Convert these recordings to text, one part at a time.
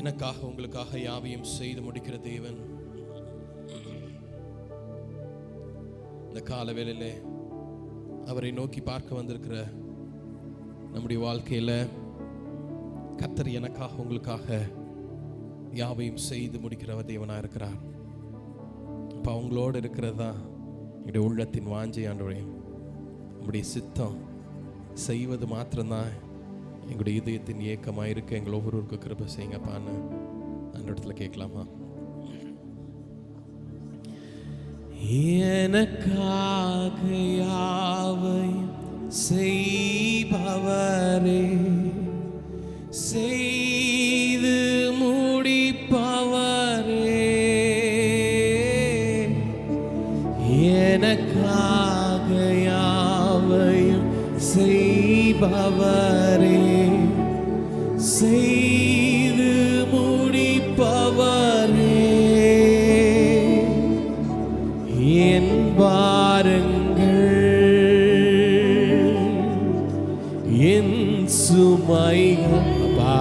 எனக்காக உங்களுக்காக யாவையும் செய்து முடிக்கிற தேவன். இந்த கால வேளையிலே அவரை நோக்கி பார்க்க வந்திருக்கிற நம்முடைய வாழ்க்கையில கர்த்தர் எனக்காக உங்களுக்காக யாவையும் செய்து முடிக்கிற தேவனா இருக்கிறார். அப்ப அவங்களோடு இருக்கிறதா என்னுடைய உள்ளத்தின் வாஞ்சை ஆண்டவரே. நம்முடைய சித்தம் செய்வது மாத்திரம்தான் எங்களுடைய இதயத்தின் ஏக்கமாக இருக்க எங்கள் ஒவ்வொருவருக்கும் கிருபை செய்யுங்கப்பான்னு அந்த இடத்துல கேட்கலாமா? எனக்காக யாவையும் செய்பவரே, செய்து முடிப்பவரே, எனக்காக யாவையும் செய்பவரே, செய்து முடிப்பவரே, என் பாரங்கள் என் சுமைகள், அப்பா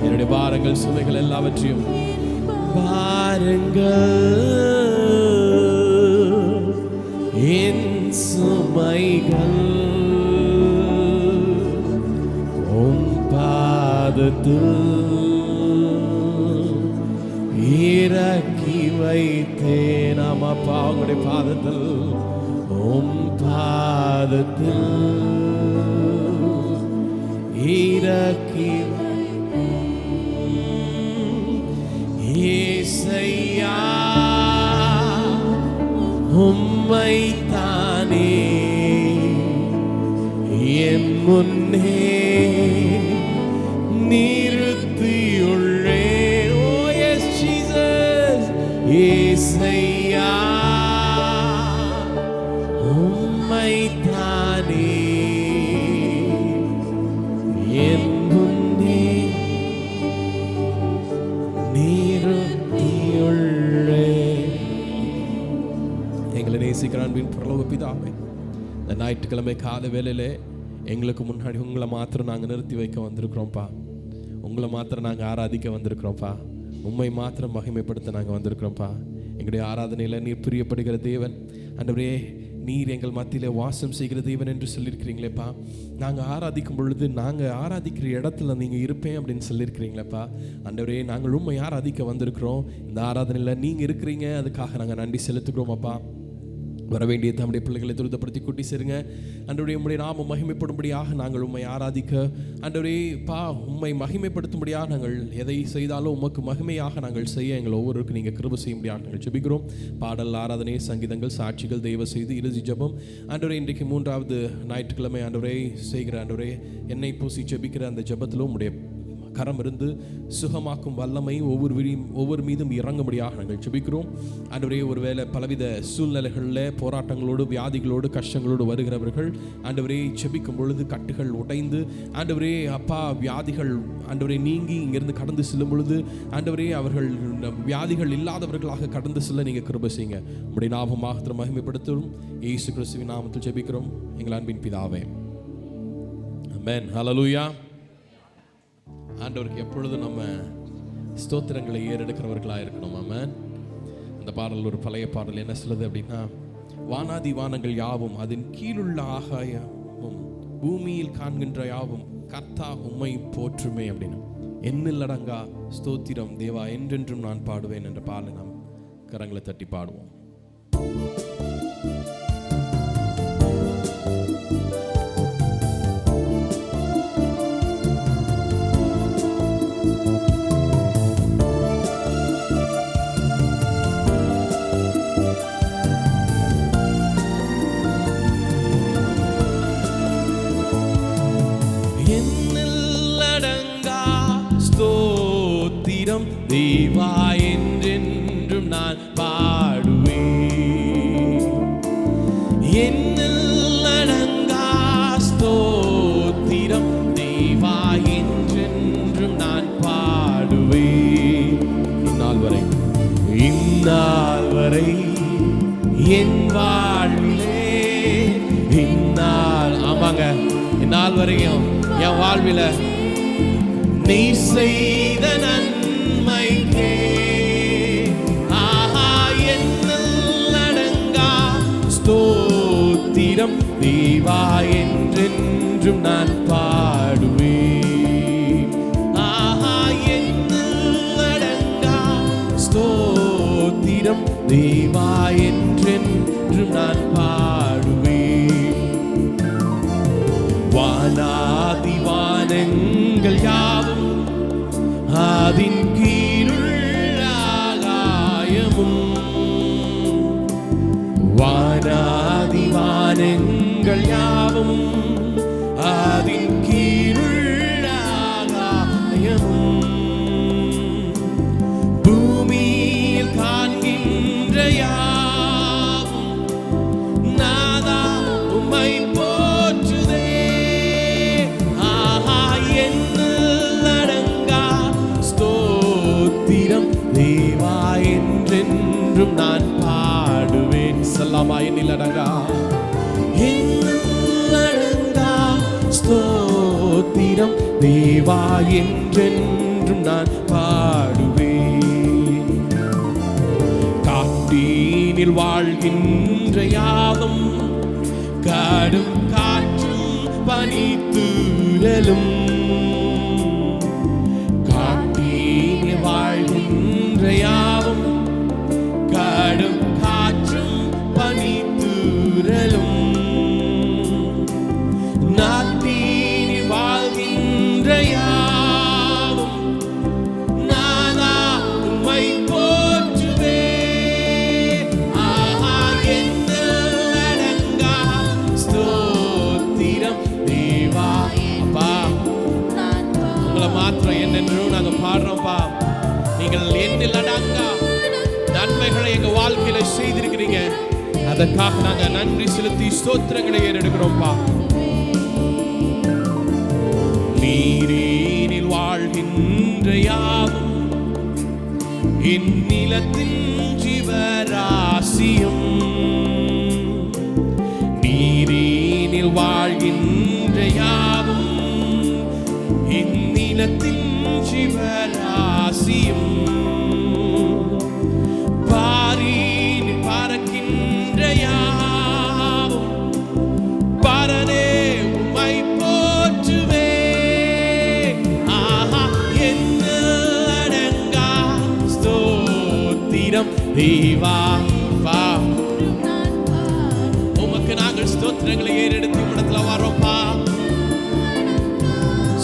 என்னுடைய பாரங்கள் சுமைகள் எல்லாவற்றையும் பாருங்கள், என் சுமைகள் இறக்கி வைத்தேன். ஆமாப்பா உங்களுடைய பாதத்தில், உம் பாதத்தில் இறக்கி ஏசையா உம்மை தானே என் முன்னே நிறுத்தியுள்ளே. ஓ எஸ் ஜீசஸ், ஏசையா உம்மை தானே என் முன்னே நிறுத்தியுள்ளே. எங்களை நேசிக்கிற அன்பின் பரலோக பிதாவே, இந்த ஞாயிற்றுக்கிழமை கால வேளையிலே எங்களுக்கு முன்னாடி உங்களை மாத்திரம் நாங்கள் நிறுத்தி வைக்க வந்திருக்கிறோம்ப்பா. உங்களை மாத்திரம் நாங்கள் ஆராதிக்க வந்திருக்கிறோம்ப்பா. உண்மை மாத்திரம் மகிமைப்படுத்த நாங்கள் வந்திருக்கிறோம்ப்பா. எங்களுடைய ஆராதனையில் நீர் பிரியப்படுகிற தேவன் ஆண்டவரே, நீர் எங்கள் மத்தியிலே வாசம் செய்கிற தேவன் என்று சொல்லியிருக்கிறீங்களேப்பா. நாங்கள் ஆராதிக்கும் பொழுது நாங்கள் ஆராதிக்கிற இடத்துல நீங்கள் இருப்பேன் அப்படின்னு சொல்லியிருக்கிறீங்களேப்பா. ஆண்டவரே, நாங்கள் உண்மை ஆராதிக்க வந்திருக்கிறோம். இந்த ஆராதனையில் நீங்கள் இருக்கிறீங்க, அதுக்காக நாங்கள் நன்றி செலுத்துகிறோம் அப்பா. வர வேண்டிய தம்முடைய பிள்ளைகளை துரிதப்படுத்தி கூட்டி சேருங்க ஆண்டவரே. உம்முடைய நாமம் மகிமைப்படும்படியாக நாங்கள் உம்மை ஆராதிக்க ஆண்டவரே பா, உம்மை மகிமைப்படுத்தும்படியாக நாங்கள் எதை செய்தாலும் உமக்கு மகிமையாக நாங்கள் செய்ய எங்கள் ஒவ்வொருவருக்கும் நீங்கள் கிருபை செய்யும்படியாக நாங்கள் ஜெபிக்கிறோம். பாடல், ஆராதனை, சங்கீதங்கள், சாட்சிகள், தெய்வ செய்தி, இறுதி ஜெபம் ஆண்டவரே. இன்றைக்கு 3வது ஞாயிற்றுக்கிழமை ஆண்டவரே செய்கிற ஆண்டவரே என்னை பூசி ஜெபிக்கிற அந்த ஜெபத்திலும் உம்முடைய கரம் இருந்து சுகமாக்கும் வல்லமை ஒவ்வொரு மீதும் இறங்கும்படியாக நாங்கள் ஜெபிக்கிறோம் ஆண்டவரே. ஒருவேளை பலவித சூழ்நிலைகளில் போராட்டங்களோடு வியாதிகளோடு கஷ்டங்களோடு வருகிறவர்கள் ஆண்டவரே ஜெபிக்கும் பொழுது கட்டுகள் உடைந்து ஆண்டவரே அப்பா வியாதிகள் ஆண்டவரே நீங்கி இங்கிருந்து கடந்து செல்லும் பொழுது ஆண்டவரே அவர்கள் வியாதிகள் இல்லாதவர்களாக கடந்து செல்ல நீங்கள் கிருபை செய்யுங்க. உம்முடைய நாமம் மாத்திரம் மகிமைப்படுத்தும் இயேசு கிறிஸ்துவின் நாமத்தில் ஜெபிக்கிறோம் எங்கள் அன்பின் பிதாவே, ஆமென். ஹல்லேலூயா. ஆண்டவருக்கு எப்பொழுதும் நம்ம ஸ்தோத்திரங்களை ஏறெடுக்கிறவர்களாக இருக்கணும். ஆமென். அந்த பாடல் ஒரு பழைய பாடல் என்ன சொல்லுது அப்படின்னா, வானாதி வானங்கள் யாவும் அதன் கீழுள்ள ஆகாயமும் பூமியில் காண்கின்ற யாவும் கர்த்தா உம்மை போற்றுமே அப்படின்னு. எண்ணிலடங்கா ஸ்தோத்திரம் தேவா என்றென்றும் நான் பாடுவேன் என்ற பாடலை நாம் கரங்களை தட்டி பாடுவோம். தேவா என்றென்றும் நான் பாடுவேன். என்னில் அடங்கா ஸ்தோத்திரம் தேவா என்றென்றும் நான் பாடுவேன். இந்நாள் வரை என் வாழ்விலே இந்நாள், ஆமாங்க, இந்நாள் வரையும் என் வாழ்வில நீ செய்த நன்மைகள் தேவா என்றென்றும் நான் பாடுவேன். ஆஹா எண்ணடங்கா ஸ்தோத்திரம் தேவா என்றென்றும் நான் பாடுவேன். வானாதி வானங்கள் யாவும் அதின் கீழுள்ள ஆகாயமும் வானாதி வானங்கள் யாவும் அதின் கீழுள்ள ஆகாயமும் பூமியில் காண்கின்ற யாவும் நாதா உம்மை போற்றுதே. ஆஹா எண்ணில் அடங்கா ஸ்தோத்திரம் தேவா என்றென்றும் நான் பாடுவேன். சொல்லாமா? எண்ணில் அடங்கா ஸ்தோத்திரம் தேவா என்றென்றும் நான் பாடுவேன். காட்டினில் வாழ்கின்ற யாவும் கடும் காற்றும் பனித்தூறலும் காட்டினில் வாழ்கின்ற யாவும் கடும் காற்றும் பனித்தூறலும் நாட்டினில் வாழ்கின்ற யாவும் நானா உம்மை போற்றுவே. ஆஹா எண்ணில் அடங்கா ஸ்தோத்திரம் தேவா. அப்பா உங்களை மாத்திரம் என்னென்றும் நாங்க பாடுறோம்ப்பா. நீங்கள் எண்ணில் அடங்கா நன்மைகளை எங்க வாழ்க்கையில செய்திருக்கிறீங்க. அதற்காக நாங்க நன்றி செலுத்தி ஸ்தோத்திரங்களை ஏறெடுக்கிறோம்ப்பா. நீரேனில் வாழ்கின்ற யாவும் இந்நிலத்தின் ஜீவராசியும் நீரேனில் வாழ்கின்ற யாவும் இந்நிலத்தின் ஜீவராசியும் பாரினில் பறக்கின்ற யாவும் பரனே உம்மை போற்றுவே. ஆஹா எண்ணில் அடங்கா ஸ்தோத்திரம் தேவா. உமக்கு நாங்கள் ஸ்தோத்திரங்களை ஏறெடுத்து இடத்துல வரோம்ப்பா.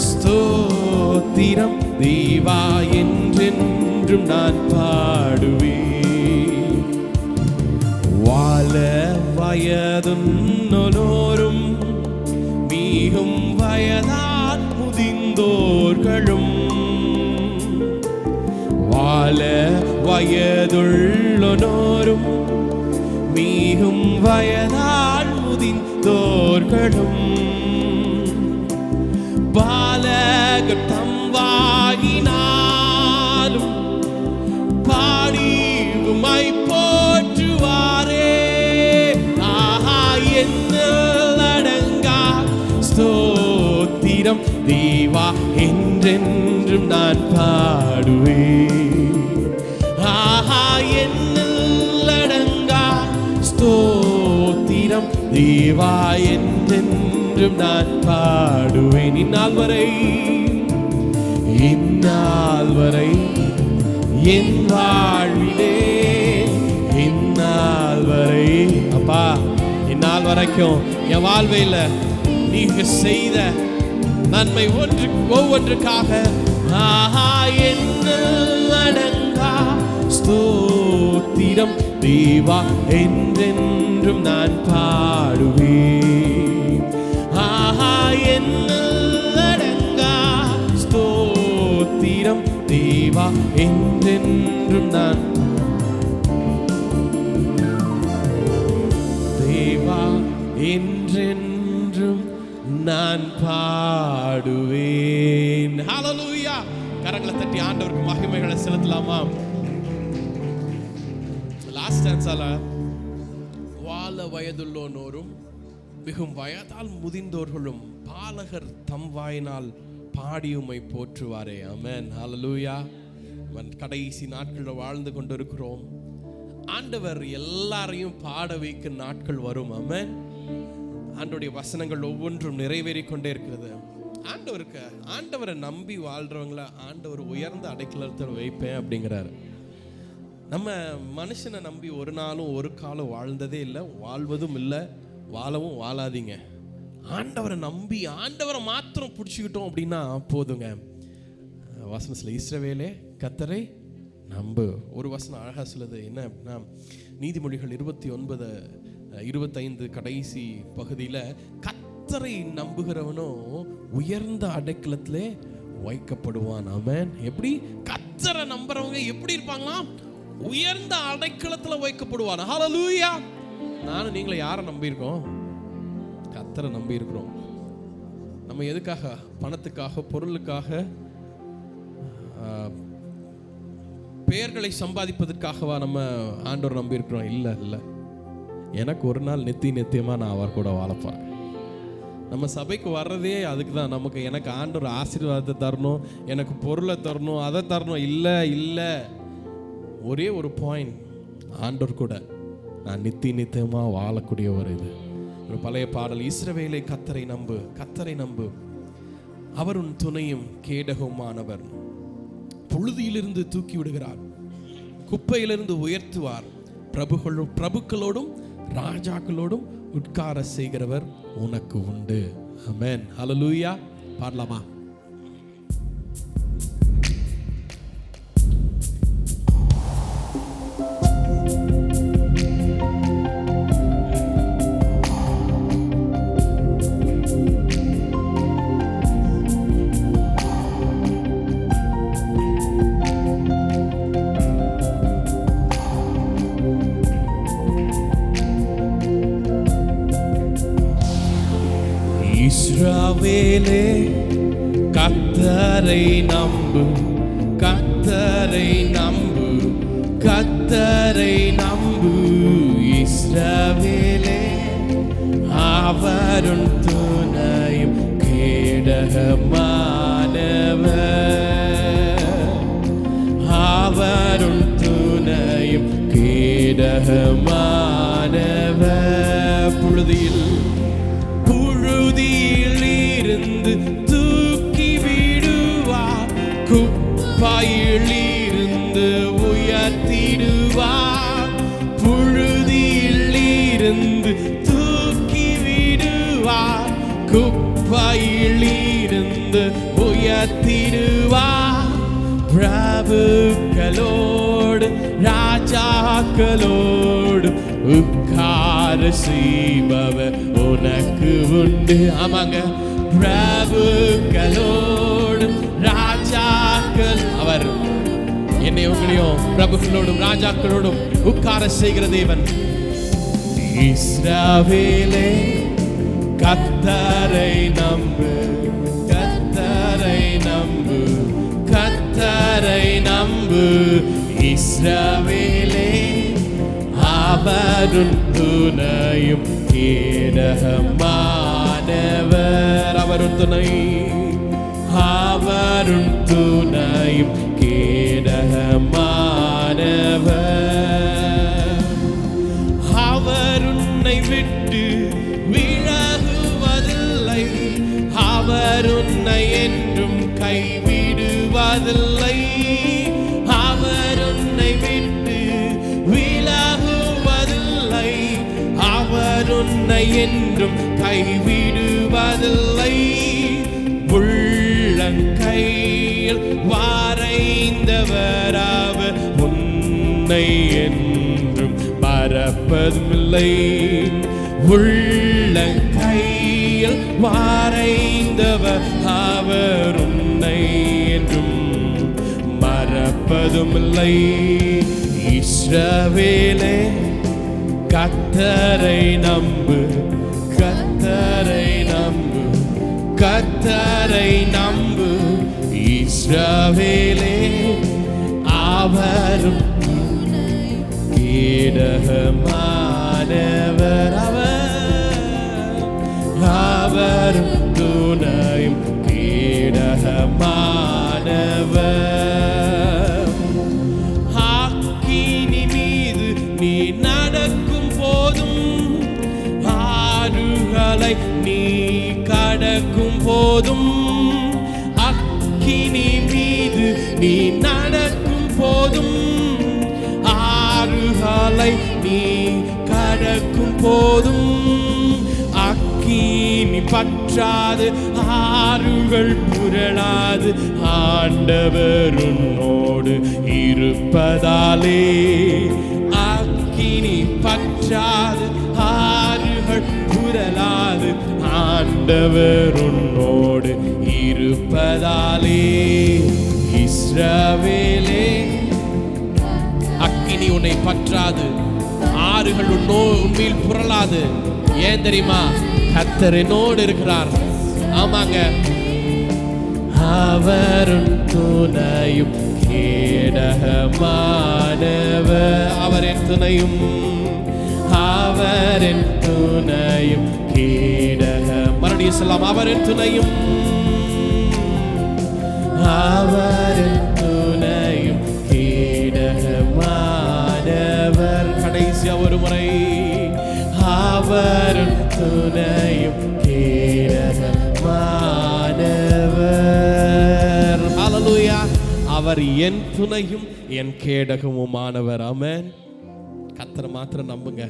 ஸ்தோத்திரம் தேவா என்றென்றும் நான் பாடுவேன். வாழ வயதுன்னோரும் மிகும் வயதால் முதிர்ந்தோர்களும் வாழ வயதுள்ளோரும் மிகும் வயதால் முதிர்ந்தோர்களும் பாலகர் தம் வாயினாலும் பாடி உம்மை போற்றுவாரே. ஆஹா எண்ணில் அடங்கா ஸ்தோத்திரம் தேவா என்றென்றும் நான் பாடுவேன். ஆஹா எண்ணில் அடங்கா ஸ்தோத்திரம் தேவா என்றென்றும் நான் பாடுவேன். இந்நாள் வரை என் வாழ்விலே இந்நாள் வரை அப்பா இந்நாள் வரைக்கும் என் வாழ்வையில் நீங்க செய்த நன்மை ஒவ்வொன்றுக்காக ஆஹா எண்ணில் அடங்கா ஸ்தோத்திரம் தேவா என்றென்றும் நான் பாடுவேன். ஆஹா எண்ணில் அடங்கா ஸ்தோத்திரம் தேவா என்றென்றும் நான் தேவா என்றென்றும் நான் பாடுவேன். ஹல்லேலூயா. கரங்களை தட்டி ஆண்டவருக்கு மகிமைகளை செலுத்தலாமா? லாஸ்ட் டான்ஸால வாழ வயதுள்ளோனோரும் மிகும் வயதால் முதிர்ந்தோர்களும் பாலகர் தம் வாயினால் பாடியுமை போற்றுவாரே. ஆமென். ஹல்லேலூயா. கடைசி நாட்களில் வாழ்ந்து கொண்டிருக்கிறோம். ஆண்டவர் எல்லாரையும் பாட வைக்கும் நாட்கள் வரும். ஆமென். ஆண்டவருடைய வசனங்கள் ஒவ்வொன்றும் நிறைவேறி கொண்டே இருக்கிறது. ஆண்டவரை நம்பி வாழ்றவங்கள ஆண்டவர் உயர்ந்த அடைக்கலத்தில் வைப்பேன் அப்படிங்கிறாரு. நம்ம மனுஷனை நம்பி ஒரு நாளும் ஒரு காலம் வாழ்ந்ததே இல்லை, வாழ்வதும் இல்லை, வாழவும் வாழாதீங்க. ஆண்டவரை நம்பி ஆண்டவரை மாத்திரம் பிடிச்சிக்கிட்டோம் அப்படின்னா போதுங்க. வசனத்தில் இஸ்ரவேலே கர்த்தரை நம்பு. ஒரு வசனம் அழகாக சொல்லுது. என்ன அப்படின்னா, நீதிமொழிகள் 29:25 கடைசி பகுதியில், கர்த்தரை நம்புகிறவனும் உயர்ந்த அடைக்கலத்திலே வைக்கப்படுவான். ஆமென். எப்படி கர்த்தரை நம்புறவங்க எப்படி இருப்பாங்களாம்? உயர்ந்த அடைக்கலத்தில் வைக்கப்படுவான். ஹல்லேலூயா. நானும் நீங்களும் யாரை நம்பியிருக்கோம்? கர்த்தரை நம்பி இருக்கிறோம். நம்ம எதுக்காக? பணத்துக்காக, பொருளுக்காக, பெயர்களை சம்பாதிப்பதற்காகவா நம்ம ஆண்டவர் நம்பி இருக்கிறோம்? இல்லை. எனக்கு ஒரு நாள் நித்தியமாக நான் அவர் கூட வாழப்பேன். நம்ம சபைக்கு வர்றதே அதுக்கு தான். எனக்கு ஆண்டவர் ஆசீர்வாதத்தை தரணும், எனக்கு பொருளை தரணும், அதை தரணும். இல்லை, ஒரே ஒரு பாயிண்ட், ஆண்டவர் கூட நான் நித்தியமாக வாழக்கூடிய ஒரு பழைய பாடல். இஸ்ரவேலை கர்த்தரை நம்பு, கர்த்தரை நம்பு, அவர் உன் துணையும் கேடகமானவர். புழுதியிலிருந்து தூக்கி விடுகிறார், குப்பையிலிருந்து உயர்த்துவார். பிரபுக்களோடும் ராஜாக்களோடும் உட்கார செய்கிறவர் உனக்கு உண்டு. ஆமென். ஹல்லேலூயா. பாடலாமா? இஸ்ரவேலே கர்த்தரை நம்பு, கர்த்தரை நம்பு, கர்த்தரை நம்பு. இஸ்ரவேலே அவருன் துணையும் கேடகமானவர், அவருன் துணையும் கேடகமானவர். புழுதியில் இருந்து தூக்கி விடுவார், குப்பையில் இருந்து உயர்த்திடுவார். புழுதியில் இருந்து தூக்கி விடுவார், குப்பையில் இருந்து உயர்த்திடுவார். பிரபுக்களோடு ராஜாக்களோடு உட்கார செய்பவர் உனக்கு உண்டு. ஆமாங்க, பிரபுக்களோடு ராஜாக்கள், அவர் என்னை உங்களையும் பிரபுக்களோடும் ராஜாக்களோடும் உட்கார செய்கிற தேவன். இஸ்ரவேலே கர்த்தரை நம்பு, கர்த்தரை நம்பு, கர்த்தரை நம்பு. இஸ்ரவேலே அவருன் துணையும் கேடகமானவர், அவருன் துணை, அவருன் துணையும் கேடகமானவர். அவர் உன்னை விட்டு விலகுவதில்லை, அவர் உன்னை என்றும் கைவிடுவதில்லை. அவர் உன்னை விட்டு விலகுவதில்லை, அவர் உன்னை என்றும் கைவிடுவதில்லை. உள்ளங்கையில் வரைந்தவர் அவர் உன்னை என்றும் மறப்பதுமில்லை. உள்ளங்கையில் வரைந்தவர் அவர் உன்னை என்றும் மறப்பதுமில்லை. இஸ்ரவேலே கர்த்தரை நம்பு, கர்த்தரை நம்பு, கர்த்தரை நம்பு. இஸ்ரவேலே அவரும் கேடகமானவர், அவரும் துணையும் கேடகமானவர். ஆக்கினி மீது நீ நடக்கும் போதும் ஆறுகளை போதும், அக்கினி மீது நீ நடக்கும் போதும், ஆறுகளை நீ கடக்கும் போதும், அக்கினி பற்றாது ஆறுகள் புரளாது, ஆண்டவர் உன்னோடு இருப்பதாலே. அக்கினி பற்றாது ஆறுகள் புரளாது, ஆண்டவர் உன்னோடு இருப்பதாலே. இஸ்ரவேலே, அக்கினி உன்னை பற்றாது, ஆறுகள் உன்மேல் புரளாது. ஏன் தெரியுமா? கர்த்தர் என்னோடு இருக்கிறார். ஆமாங்க, அவரும் துணையும் கேடகமானவர். அவரின் துணையும், அவரின் துணையும் கேடகம். மறுபடியும் சொல்லலாம், அவரின் துணையும், அவரின் துணையும் கேடகமானவர். கடைசியா ஒரு முறை, அவரின் துணையும் கேடகமானவர். ஹல்லேலூயா. அவர் என் துணையும் என் கேடகமுமானவர். ஆமென். கர்த்தரை மாத்திரம் நம்புங்க,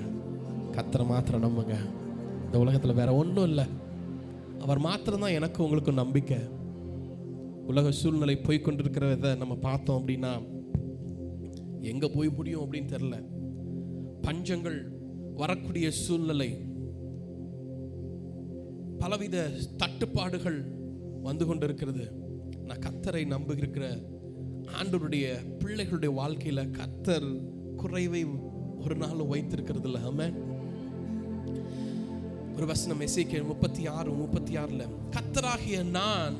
கர்த்தரை மாத்திரம் நம்புங்க. இந்த உலகத்தில் வேற ஒன்றும் இல்லை. அவர் மாத்திரம்தான் எனக்கு உங்களுக்கு நம்பிக்கை. உலக சூழ்நிலை போய்கொண்டிருக்கிறத நம்ம பார்த்தோம் அப்படின்னா எங்கே போய் முடியும் அப்படின்னு தெரியல. பஞ்சங்கள் வரக்கூடிய சூழ்நிலை, பலவித தட்டுப்பாடுகள் வந்து கொண்டிருக்கிறது. நான் கர்த்தரை நம்புகிற ஆண்டவருடைய பிள்ளைகளுடைய வாழ்க்கையில கர்த்தர் குறைவை ஒரு நாள் வைத்திருக்கிறது இல்லை. ஆமென். ஒரு வசனம் எசேக்கியேல் 36:36 கர்த்தராகிய நான்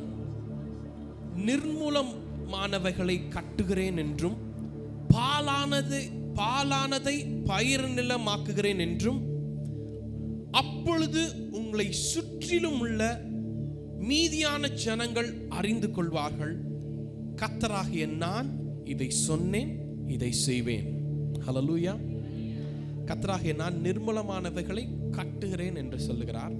நிர்மூலமானவைகளை கட்டுகிறேன் என்றும் பாலானதை பயிர் நிலமாக்குகிறேன் என்றும், அப்பொழுது உங்களை சுற்றிலும் உள்ள மீதியான ஜனங்கள் அறிந்து கொள்வார்கள், கர்த்தராகிய நான் இதை சொன்னேன், இதை செய்வேன். ஹல்லேலூயா. கர்த்தராகிய நான் நிர்மூலமானவைகளை கட்டுகிறேன் என்று சொல்லுகிறார்,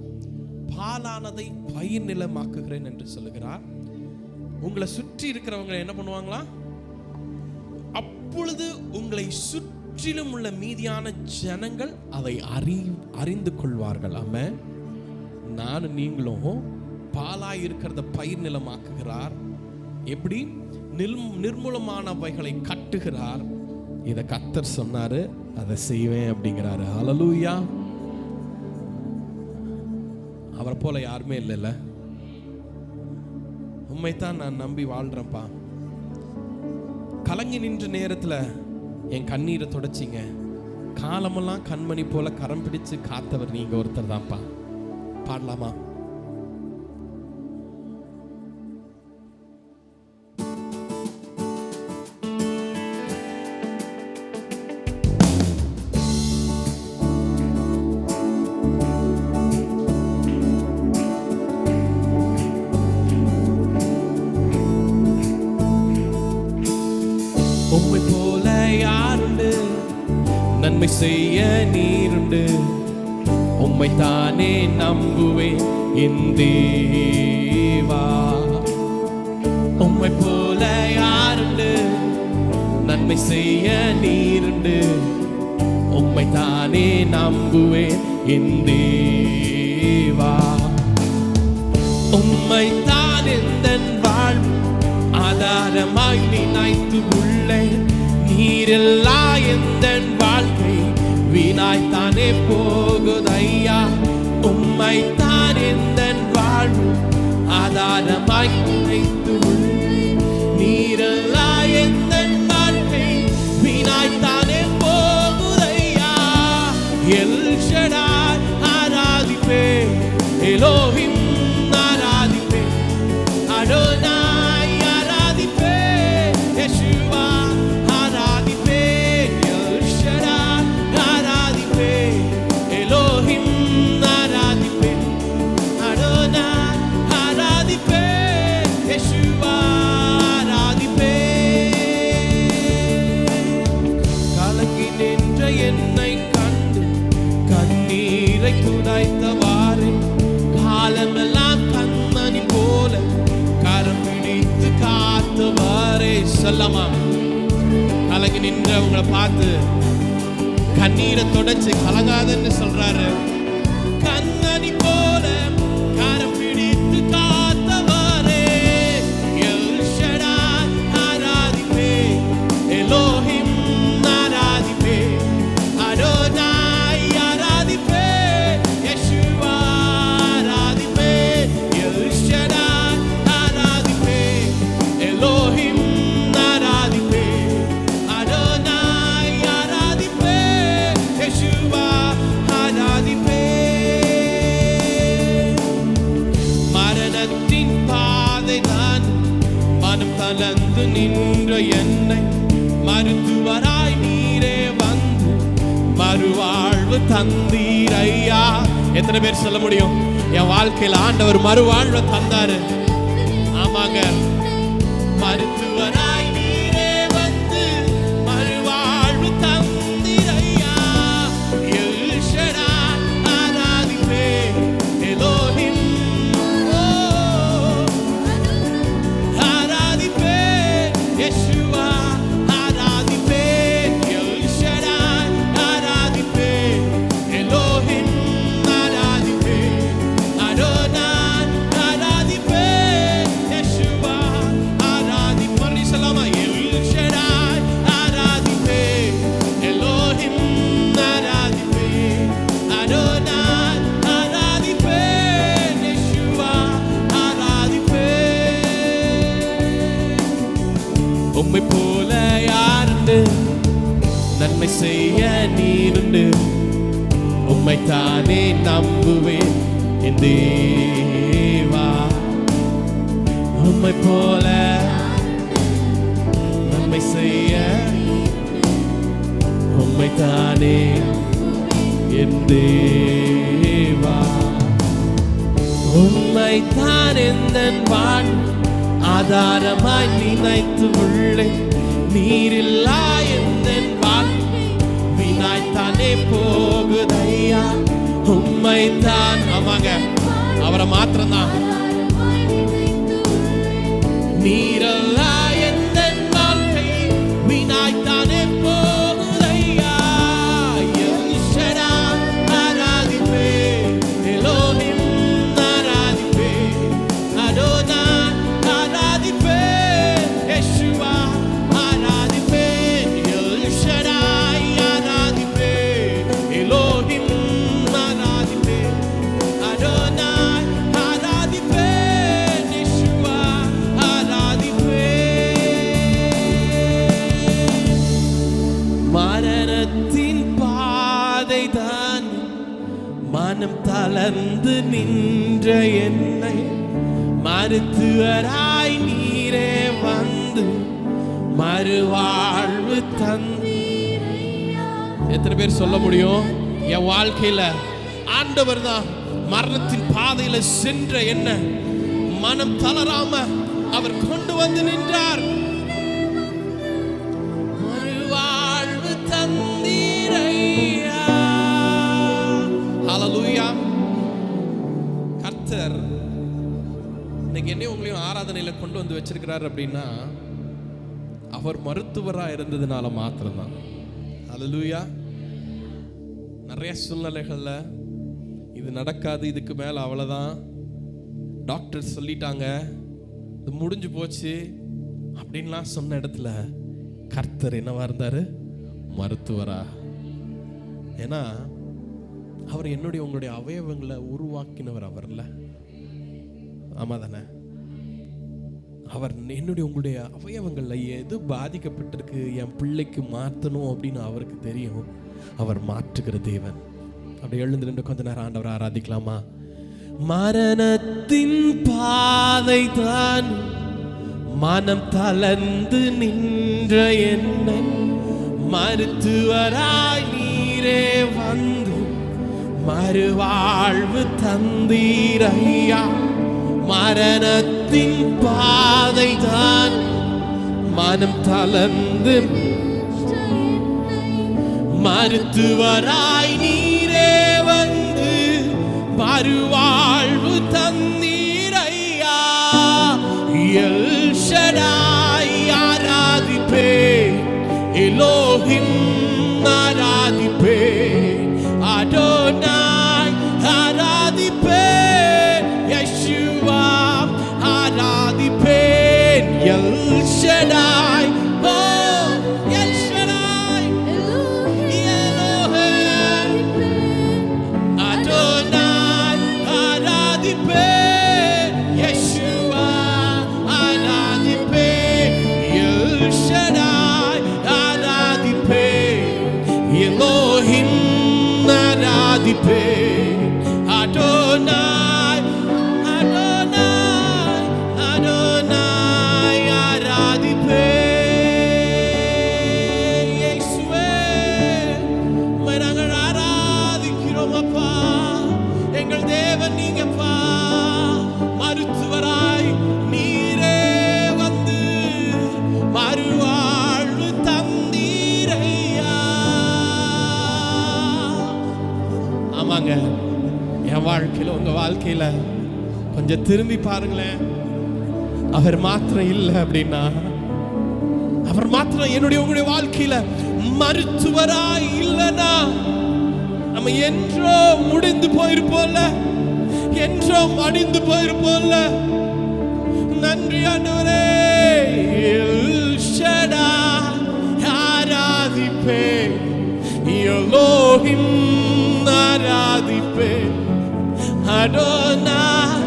பாலானதை பயிர் நிலமாக்குகிறேன் என்று சொல்லுகிறார். உங்களை சுற்றி இருக்கிறவங்க என்ன பண்ணுவாங்களா? அப்பொழுது உங்களை சுற்றிலும் உள்ள மீதியான ஜனங்கள் அதை அறிந்து கொள்வார்கள். ஆமென். நானும் நீங்களும் பாலாய் இருக்கிறத பயிர் நிலமாக்குகிறார். எப்படி? நிர்மூலமானவைகளை கட்டுகிறார். இதை கர்த்தர் சொன்னாரு, அதை செய்வேன் அப்படிங்கிறாரு. ஹல்லேலூயா. அவரை போல யாருமே இல்லைல்ல. உண்மைத்தான் நான் நம்பி வாழ்றேன்ப்பா. கலங்கி நின்ற நேரத்தில் என் கண்ணீரை தொடச்சிங்க. காலமெல்லாம் கண்மணி போல கரம் பிடிச்சு காத்தவர் நீங்க ஒருத்தர் தான்ப்பா. பாடலாமா? உம்மை போல யாருண்டு, நன்மை செய்ய நீருண்டு, உம்மை தானே நம்புவேன் என் தேவா. உம்மை போல யாருண்டு, நன்மை செய்ய நீருண்டு, உம்மை தானே நம்புவேன் என் தேவா. உம்மை தான் எந்தன் வாழ்வு ஆதாரமாய் நினைத்து உள்ளேன். நீரில்லா எந்தன் வாழ்க்கை வீணாய்த்தானே போகுதையா. உம்மை தான் எந்தன் வாழ்வு ஆதாரமாய் நினைத்து உள்ளேன். நீரில்லா எந்தன் வாழ்க்கை வீணாய்த்தானே போகுதையா. எல் ஷடாய் ஆராதிப்பேன், எலோஹிம் ஆராதிப்பேன், அடோனாய் ஆராதிப்பேன், யெஷுவா ஆராதிப்பேன், எல் ஷடாய் ஆராதிப்பேன், எலோஹிம் ஆராதிப்பேன், அடோனாய் ஆராதிப்பேன், யெஷுவா சொல்லலாமா? கலங்கி நின்ற உங்களை பார்த்து கண்ணீரை தொடச்சு கலங்காதன்னு சொல்றாரு. கண்ணனி போல கரம் பிடித்து காத்தவரே எல் ஷடாய் ஆராதிப்பே, எலோஹிம் ஆராதிப்பே, அடோனாய் ஆராதிப்பே, யெஷுவா ஆராதிப்பே, எல் ஷடாய் ஆராதிப்பே, எலோஹிம் ஆராதிப்பே, அடோனாய் ஆராதிப்பே, யெஷுவா ஆராதிப்பே. மரணத்தின் பாதை தான் மனம் தளர்ந்து நின்ற என்னை மருத்துவராய் நீரே வந்து மறுவாழ்வு தந்தீரையா. எத்தனை பேர் சொல்ல முடியும், என் வாழ்க்கையில் ஆண்டவர் மறுவாழ்வு தந்தாரு? ஆமாங்க, மருத்துவராய் நீரே வந்து மறுவாழ்வு தந்தீரையா. எல் ஷடாய் ஆராதிப்பே, எலோஹிம் ஆராதிப்பே, யெஷுவா ஆராதிப்பே, எல் ஷடாய் ஆராதிப்பே, எலோஹிம் ஆராதிப்பே, அடோனாய் ஆராதிப்பே, யெஷுவா ஆராதிப்பே. சொல்லாமா? எல் ஷடாய் ஆராதிப்பே, எலோஹிம் ஆராதிப்பே, அடோனாய் ஆராதிப்பே, யெஷுவா ஆராதிப்பே. உம்மை போல யாருண்டு நன்மை செய்ய நீருண்டு, உம்மை தானே நம்புவேன் என் தேவா. உம்மை போல நன்மை செய்ய உம்மை தானே என் தேவா. உம்மை தான் எந்தன் வாழ் ஆதாரமாய் நினைத்து உள்ளே, நீரில்லா எந்தன் வாழ்க்கை வீணாய்த்தானே போகுதையா. உம்மை தான், ஆமாங்க, அவரை மாத்திரம்தான். நீரல்லா எந்தன் வாழ்க்கை வீணாய்த்தானே போகுதையா. எல் ஷடாய் ஆராதிப்பே, எலோஹிம் ஆராதிப்பே, அடோனாய் ஆராதிப்பே, யெஷுவா ஆராதிப்பே, எல் ஷடாய் ஆராதிப்பே, எலோஹிம் ஆராதிப்பே, அடோனாய் ஆராதிப்பே, யெஷுவா ஆராதிப்பே. மரணத்தின் பாதை தான் மனம் தளர்ந்து நின்ற என்னை மருத்துவராய் நீரே வந்து மறுவாழ்வு தந்தீரையா. எத்தனை பேர் சொல்ல முடியும், என் வாழ்க்கையில ஆண்டவர் தான் மரணத்தின் பாதையில சென்ற என்ன மனம் தளராம அவர் கொண்டு வந்து நின்றார். மறுவாழ்வு தந்தீரையா. ஹல்லேலூயா. கர்த்தர் இன்னைக்கு என்ன உங்களையும் ஆராதனையில கொண்டு வந்து வச்சிருக்கிறார் அப்படின்னா அவர் மருத்துவராக இருந்ததுனால மாத்திரம்தான். ஹல்லேலூயா. நிறைய சூழ்நிலைகள்ல இது நடக்காது, இதுக்கு மேல அவ்வளவுதான், டாக்டர் சொல்லிட்டாங்க, இது முடிஞ்சு போச்சு அப்படின்லாம் சொன்ன இடத்துல கர்த்தர் என்னவா இருந்தாரு? மருத்துவரா. ஏன்னா அவர் என்னுடைய உங்களுடைய அவயவங்களை உருவாக்கினவர் அவர்ல. ஆமா தானே? அவர் என்னுடைய உங்களுடைய அவயவங்கள்ல எது பாதிக்கப்பட்டிருக்கு என் பிள்ளைக்கு மாற்றணும் அப்படின்னு அவருக்கு தெரியும். அவர் மாற்றுகிற தேவன். அப்படி எழுந்து நின்று கொஞ்ச நேரம் ஆண்டவரை ஆராதிக்கலாமா? மரணத்தின் பாதை தான் மனம் தளர்ந்து நின்ற என்னை மருத்துவராய் நீரே வந்து மறுவாழ்வு தந்தீரையா. மரணத்தின் பாதை தான் மனம் தளர்ந்து மருத்துவராய் நீரே வந்து மறுவாழ்வு தந்தீரையா. எல் ஷடாய் ஆராதி ஷடாய் ஆராதிப்பே, எலோஹிம் ஆராதிப்பே, அடோனாய் அடோனாய் அடோனாய் ஆராதிப்பே. இயேசுவே உம்மை நாங்கள் ஆராதிக்கிறோம் அப்பா. எங்கள் தேவன் நீங்கப்பா. மருத்துவராய் நீரே வந்து மறுவாழ்வு தந்தீரையா. ஆமாங்க, என் வாழ்க்கையில உங்க வாழ்க்கையில கொஞ்சம் திரும்பி பாருங்களேன். அவர் மாத்திரம் இல்லை அப்படின்னா, அவர் மாத்திரம் என்னுடைய உங்களுடைய வாழ்க்கையில மருத்துவராய் இல்லைன்னா நம்ம என்றோ முடிந்து போயிருப்போம்ல, என்றோ அடிந்து போயிருப்போம்ல. நன்றி ஆண்டவரே. எல் ஷடாய் ஆராதிப்பே, எலோஹிம் ஆராதிப்பே, அடோனாய்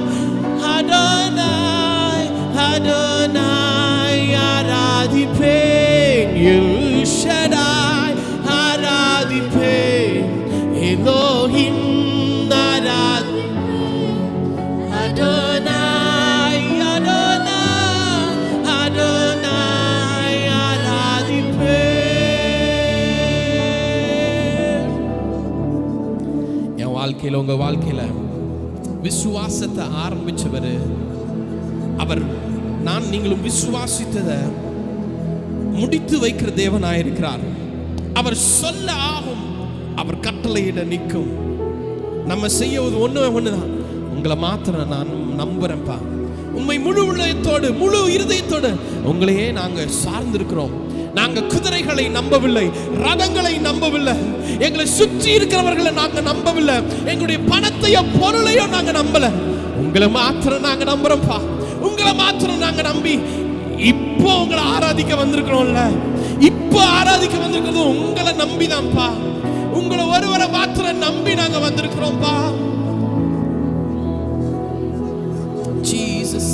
அடோனாய் அடோனாய் ஆராதிப்பே, எல் ஷடாய் ஆராதிப்பே, எலோஹிம் ஆராதிப்பே, அடோனாய் அடோனாய் அடோனாய் ஆராதிப்பே. என் வாழ்க்கையில உங்க வாழ்க்கையில விசுவாசத்தை ஆரம்பிச்சவர் அவர். நான் நீங்களும் விசுவாசித்ததை முடித்து வைக்கிற தேவனாயிருக்கிறார். அவர் சொல்ல ஆகும், அவர் கட்டளையிட நிற்கும். நம்ம செய்வது ஒண்ணுதான், உங்களை மாத்திரம் நான் நம்புறேன்ப்பா. உண்மை முழு உள்ளத்தோடு முழு இருதயத்தோடு உங்களையே நாங்க சார்ந்திருக்கிறோம். நாங்க குதிரைகளை நம்பவில்லை, ரதங்களை நம்பவில்லை, எங்களை சுற்றி இருக்கிறவர்களை நாங்க நம்பவில்லை, எங்களுடைய பணத்தையோ பொருளையோ நாங்க நம்பல. உங்களை மாத்திரம் நாங்க நம்புறோம்ப்பா. உங்களை மாத்திரம் நாங்க நம்பி இப்போ உங்களை ஆராதிக்க வந்திருக்கிறோம்ல. இப்போ ஆராதிக்க வந்திருக்கிறது உங்களை நம்பிதான்ப்பா. உங்களை ஒருவரை மாத்திரம் நம்பி நாங்க வந்திருக்கிறோம்ப்பா. ஜீசஸ்.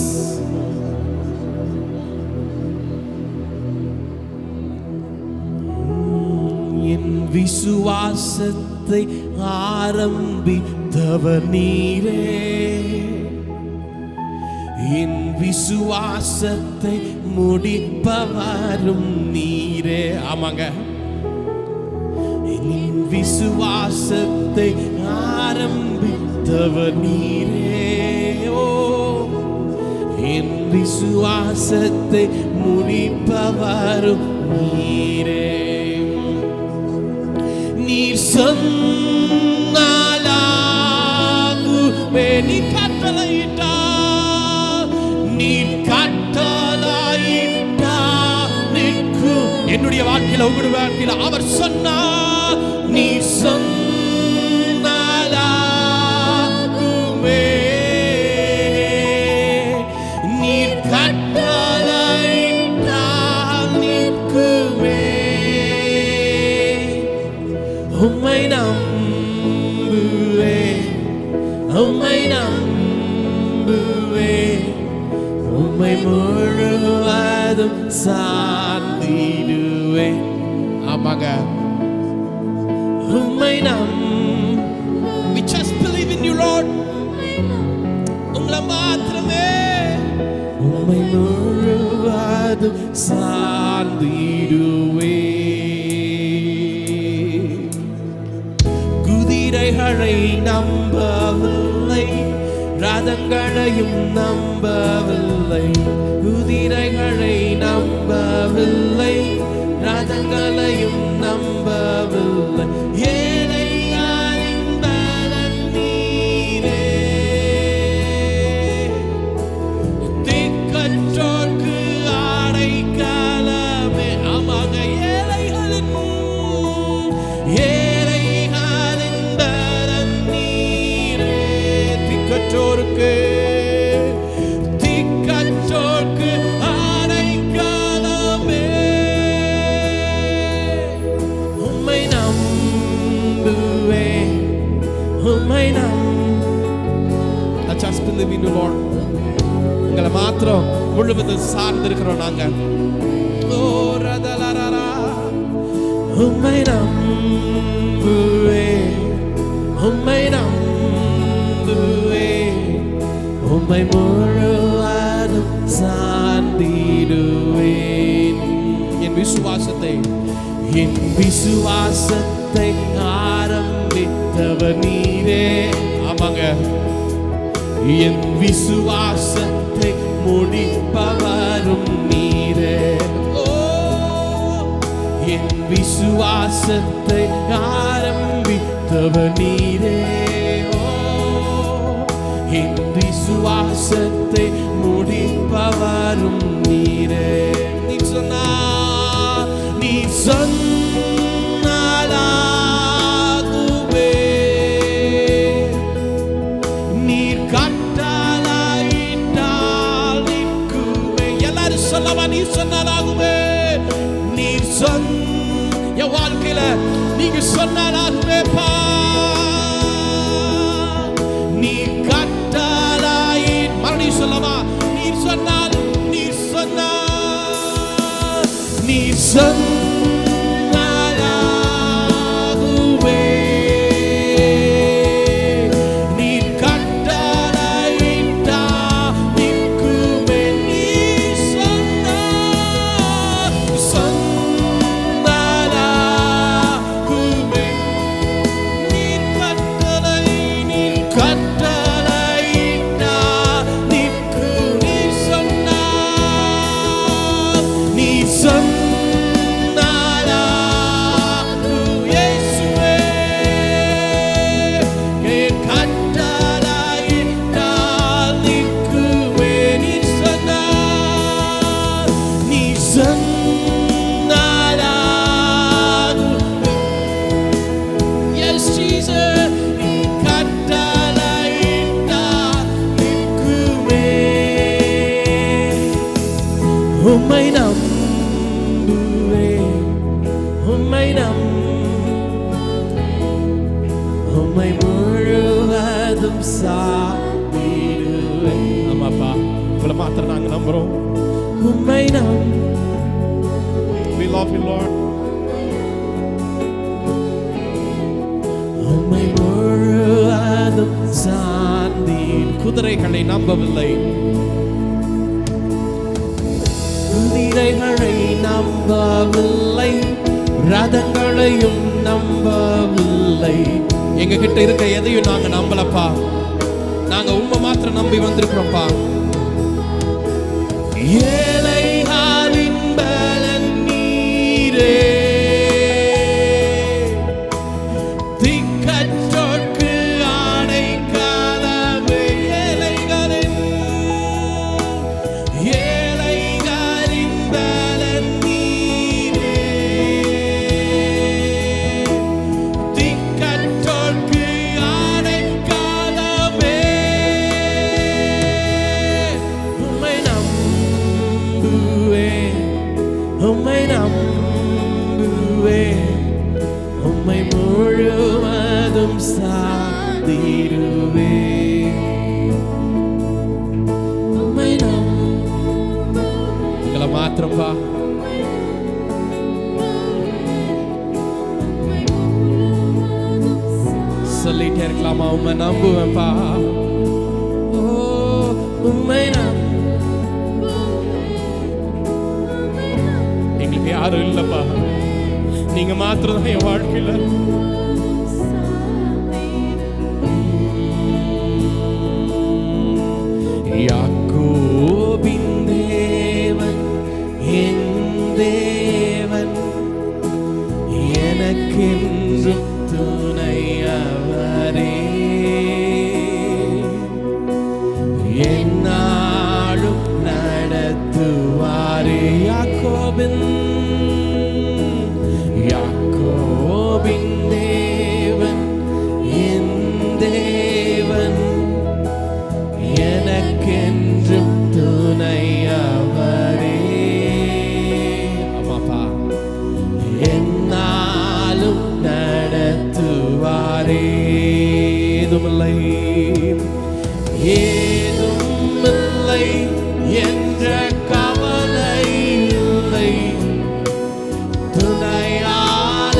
என் விசுவாசத்தை ஆரம்பித்தவர் நீரே, என் விசுவாசத்தை முடிப்பவரும் நீரே. ஆமாங்க, என் விசுவாசத்தை ஆரம்பித்தவர் நீரே. ஓ, என் விசுவாசத்தை முடிப்பவரும் நீரே. நீர் சொன்னாலாகுமே, நீ கட்டளையிட்டா, நீர் கட்டளையிட்டா நிற்கும். என்னுடைய வாழ்க்கையில உங்களுடைய வாழ்க்கையில அவர் சொன்னார், நீ சொன்னாலாகுமே, நீர் கட்டளையிட்டா நிற்குமே. உம்மை நம்புவேன், உம்மை நம்புவேன், உம்மை முழுவதும் சார்ந்திடுவேன். ஆமாங்க, உம்மை we just believe in you Lord. உங்களை மாத்திரமே உம்மை முழுவதும் சார்ந்திடுவேன். குதிரைகளை நம்பவில்லை, ரதங்களையும் நம்பவில்லை, குதிரைகளை நம்பவில்லை, ரதங்களையும் நம்பவில்லை, ஏழையாரின் பலன் நீரே, திக்கற்றோர்க்கு அடைக்கலமே. ஆமாங்க, ஏழைகளின் பலன் நீரே, திக்கற்றோர்க்கு அடைக்கலமே. உம்மை நம்புவேன், உம்மை I just believe in you Lord. உங்களை மாத்திரம் முழுவதும் சார்ந்திருக்கிறோம் நாங்க. ஓ உம்மை நம்புவேன், உம்மை நம்புவேன், உம்மை முழுவதும் சார்ந்திடுவேன். என் விசுவாசத்தை ஆரம்பித்தவர் நீரே. ஆமாங்க, என் விசுவாசத்தை முடிப்பவரும் நீரே. என் விசுவாசத்தை ஆரம்பித்தவர் நீரே. என் விசுவாசத்தை முடிப்பவரும் நீரே. நீ சொன்னாலாகுவே, நீர் கட்டளையிட்டால் நிற்குவே. எல்லாரும் சொல்லவா? நீர் சொன்னாலாகுவே, நீர் என் வாழ்க்கையில நீங்க சொன்னாலாகுவேப்பா. நீ கட்டளையிட் மறுபடியும் சொல்லவா? நீர் சொன்னால், நீர் சொன்னால், நீர் சொன்னாலாகுவே, நீர் கட்டளையிட்டால் நிற்குமே. நீர் சொன்னால் சொன்னாலாகுவே, நீர் கட்டளையிட்டால் நிற்கும். நீர் சொன்னால், நீர் சொன்னாலாகுவே. இயேசுவே, நீர் கட்டளையிட்டால் நிற்குமே. நீர் சொன்னால், நீர் சொன்னாலாகுவே. Yes, Jesus, நீர் கட்டளையிட்டால் நிற்குமே. உம்மை நம்புவேன், உம்மை உம்மை முழுவதும் சார்ந்திடுவேன். ஆமாப்பா, உங்களை மாத்திரம் நாங்க நம்புறோம். உம்மை we love you, Lord. உம்மை முழுவதும் சார்ந்தீர். குதிரைகளை நம்பவில்லை, குதிரைகளை நம்பவில்லை, ரதங்களையும் நம்பவில்லை. எங்க கிட்ட இருக்க எதையும் நாங்க நம்பலப்பா. நாங்க உம்மை மாத்திரம் நம்பி வந்திருக்கிறோம்ப்பா. ஏழைகளின் பலன் நீரே, திக்கற்றோர்க்கு அடைக்கலமே. ஏழைகளின் பலன் நீரே, திக்கற்றோர்க்கு அடைக்கலமே. உம்மை நம்புவேன், உம்மை நம்புவேன், உம்மை முழுவதும் சார்ந்திடுவேன். உம்மை எங்களை மாத்திரம் வா. சொல்லிட்டே இருக்கலாமா? உம்மை நம்புவேன்ப்பா. ஓ, உம்மை எங்களுக்கு யாரும் இல்லப்பா, நீங்க மாத்திரம் தான் என் வாழ்க்கையில. யாக்கோபின் தேவன் என் தேவன், எனக்கென்றும் துணையவரே. என்னாலும் நடத்துவாரே. யாக்கோபின் தேவன் என் தேவன், எனக்கென்றும் துணையவரே. ஆமாப்பா, என்னாலும் நடத்துவாரே. ஏதுமில்லை, ஏதுமில்லை என்ற கவலை இல்லை, துணையாள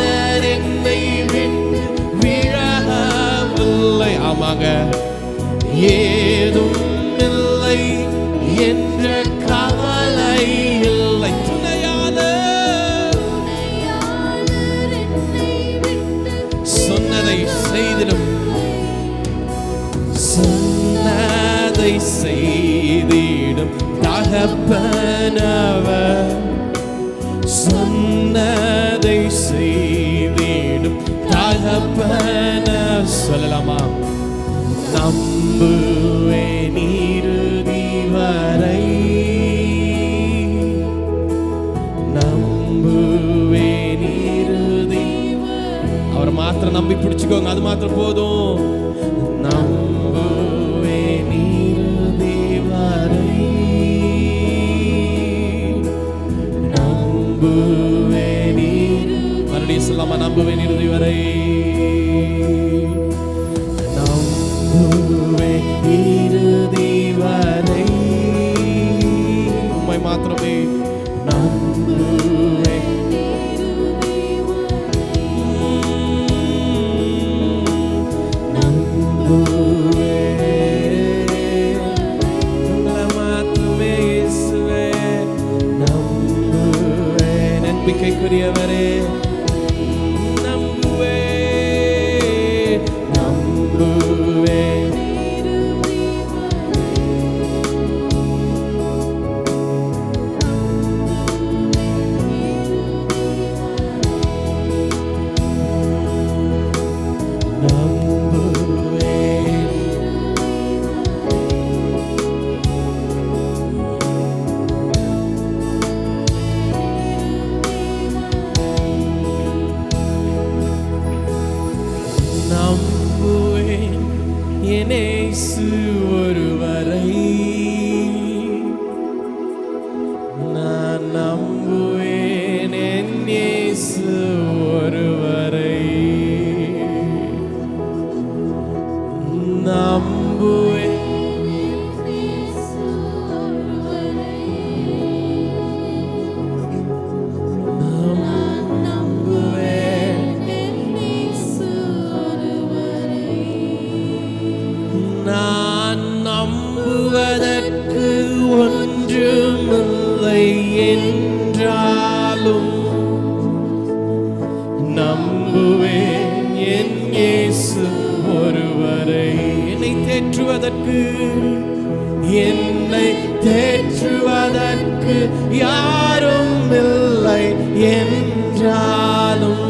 தகப்பனவர் சொன்னதை செய்திடும் தகப்பன சொல்லலாமா? நம்புவேன் இறுதி வரை, நம்புவேன் இறுதி. அவரை மாத்திரம் நம்பி பிடிச்சுக்கோங்க, அது மாத்திரம் போதும். நம்புவேன் இறுதி வரை, நம்புவேன் மறுபடியும் சொல்லாமா? நம்புவேன் இறுதி வரை, நம்புவேன் இறுதி வரை. உம்மை மாத்திரமே நம்புவேன். நம்பிக்கைக்குரியவரே நம்புவேன், நம்புவேன். நம்புவேன் என் இயேசு ஒருவரை, நான் நம்புவேன் என் இயேசு ஒருவரை, நம்புவேன். நான் நம்புவதற்கு ஒன்றுமில்லை என்றாலும் நம்புவேன் என் இயேசு ஒருவரை. என்னை தேற்றுவதற்கு யாரும் இல்லை என்றாலும்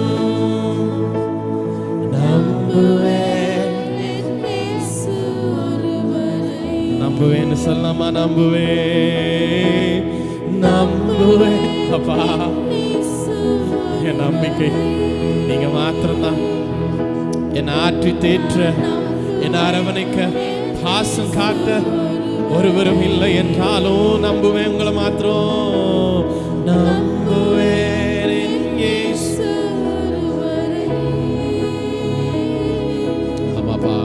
நம்புவேன். நம்புவேன் சொல்லாமா? நம்புவேன், நம்புவேன். அப்பா, என் நம்பிக்கை நீங்க மாத்திரம்தான். என்னை ஆற்றி தேற்ற, என்னை அரவணைக்க, பாசம் காட்ட ஒருவரும் இல்லை என்றாலும் நம்புவேன் உங்களை மாத்திரம். நம்புவேன் என் இயேசு. ஆமாப்பா,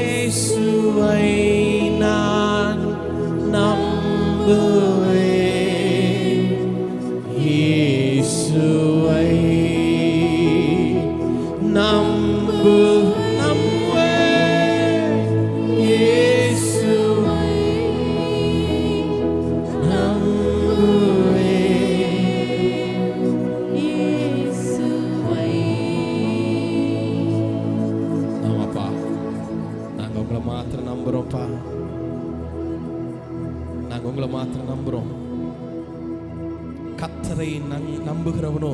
இயேசுவை நான் நம்புவேன், இயேசுவை நம்புவேன், இயேசுவை நம்புவேன், இயேசுவை. ஆமாப்பா, நாங்க உங்களை மாத்திரம் நம்புறோம்ப்பா, நாங்க உங்களை மாத்திரம் நம்புறோம். கர்த்தரை நம்புகிறவனோ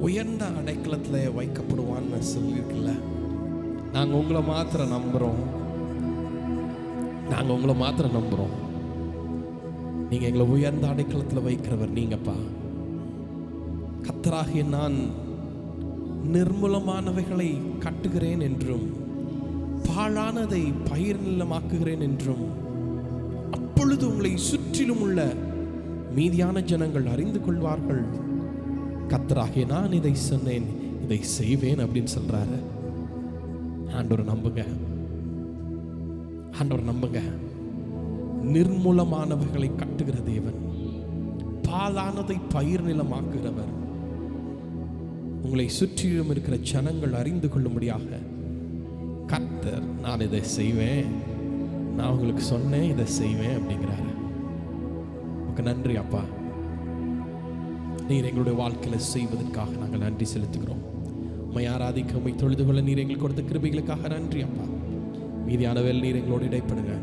உயர்ந்த அடைக்கலத்துல வைக்கப்படுவான்னு சொல்லியிருக்குல்ல. நாங்க உங்களை மாத்திரம் நம்புறோம், நாங்க உங்களை மாத்திரம் நம்புறோம். நீங்க எங்களை உயர்ந்த அடைக்கலத்துல வைக்கிறவர் நீங்கப்பா. கர்த்தராகிய நான் நிர்மூலமானவைகளை கட்டுகிறேன் என்றும் பாழானதை பயிர் நிலமாக்குகிறேன் என்றும் அப்பொழுது உங்களை சுற்றிலும் உள்ள மீதியான ஜனங்கள் அறிந்து கொள்வார்கள், கர்த்தராகிய நான் இதை சொன்னேன், இதை செய்வேன் அப்படின்னு சொல்றாரு. ஆண்டவரை நம்புங்க, ஆண்டவரை நம்புங்க. நிர்மூலமானவைகளை கட்டுகிற தேவன், பாலானதை பயிர் நிலமாக்குகிறவர். உங்களை சுற்றிலும் இருக்கிற ஜனங்கள் அறிந்து கொள்ளும்படியாக கர்த்தர் நான் இதை செய்வேன், நான் உங்களுக்கு சொன்னேன் இதை செய்வேன் அப்படிங்கிறாரு. நன்றி அப்பா, நீர் எங்களுடைய வாழ்க்கையில் செய்வதற்காக நாங்கள் நன்றி செலுத்துகிறோம். உம்மை ஆராதிக்க, உம்மை தொழுது கொள்ள நீர் எங்களுக்கு கொடுத்த கிருபைகளுக்காக நன்றி அப்பா. மீதியான வேலை நீர் எங்களோடு இடைப்படுங்க,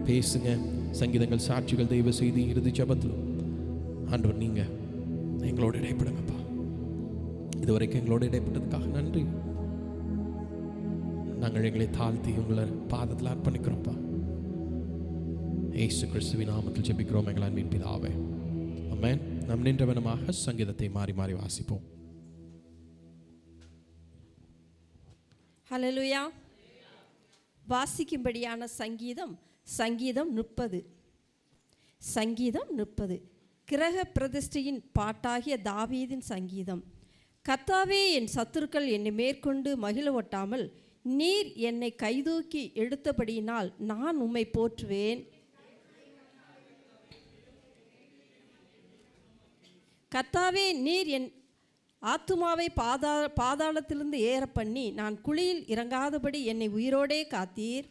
பேசுங்க. சங்கீதங்கள், சாட்சிகள், தெய்வ செய்தி, இறுதி ஜெபத்திலும் ஆண்டவர் நீங்கள் எங்களோடு இடைப்படுங்கப்பா. இதுவரைக்கும் எங்களோடு இடைப்பட்டதுக்காக நன்றி. நாங்கள் எங்களை தாழ்த்தி உங்களை பாதத்தில் அர்ப்பணிக்கிறோம்ப்பா. இயேசு கிறிஸ்துவின் நாமத்தில் ஜெபிக்கிறோம் எங்கள் அன்பின் பிதாவே, ஆமென். நாம் நின்றவனமாக சங்கீதத்தை மாறி மாறி வாசிப்போம். ஹல்லேலூயா. வாசிக்கும்படியான சங்கீதம் சங்கீதம் 30. சங்கீதம் 30 கிரக பிரதிஷ்டையின் பாட்டாகிய தாவீதின் சங்கீதம். கர்த்தாவே, என் சத்துருக்கள் என்னை மேற்கொண்டு மகிழ ஒட்டாமல் நீர் என்னை கைதூக்கி எடுத்தபடியினால் நான் உம்மை போற்றுவேன். கர்த்தாவே, நீர் என் ஆத்துமாவை பாதாளத்திலிருந்து ஏற பண்ணி நான் குழியில் இறங்காதபடி என்னை உயிரோடே காத்தீர்.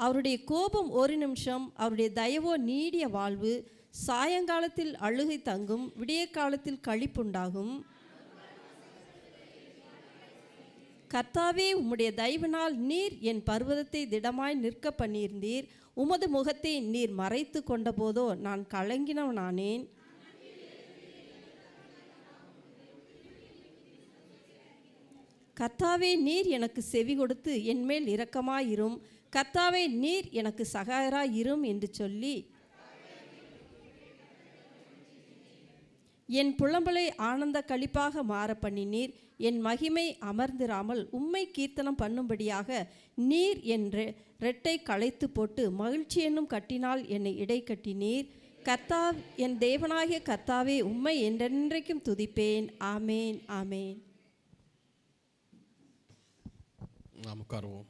அவருடைய கோபம் ஒரு நிமிஷம், அவருடைய தயவோ நீடிய வாழ்வு. சாயங்காலத்தில் அழுகை தங்கும், விடிய காலத்தில் களிப்புண்டாகும். கர்த்தாவே, உம்முடைய தயவினால் நீர் என் பர்வதத்தை திடமாய் நிற்க பண்ணியிருந்தீர். உமது முகத்தை நீர் மறைத்து கொண்ட போதோ நான் கலங்கினவனானேன். கர்த்தாவே, நீர் எனக்கு செவி கொடுத்து என்மேல் இரக்கமாயிரும். கர்த்தாவே, நீர் எனக்கு சகாயராயிரும் என்று சொல்லி என் புலம்பலை ஆனந்த களிப்பாக மாற பண்ணினீர். என் மகிமை அமர்ந்திராமல் உம்மை கீர்த்தனம் பண்ணும்படியாக நீர் என் ரெட்டை களைத்து போட்டு மகிழ்ச்சி என்னும் கட்டினால் என்னை இடை கட்டினீர். என் தேவனாகிய கர்த்தாவே, உம்மை என்றென்றைக்கும் துதிப்பேன். ஆமேன், ஆமேன். நாம் உட்காருவோம்.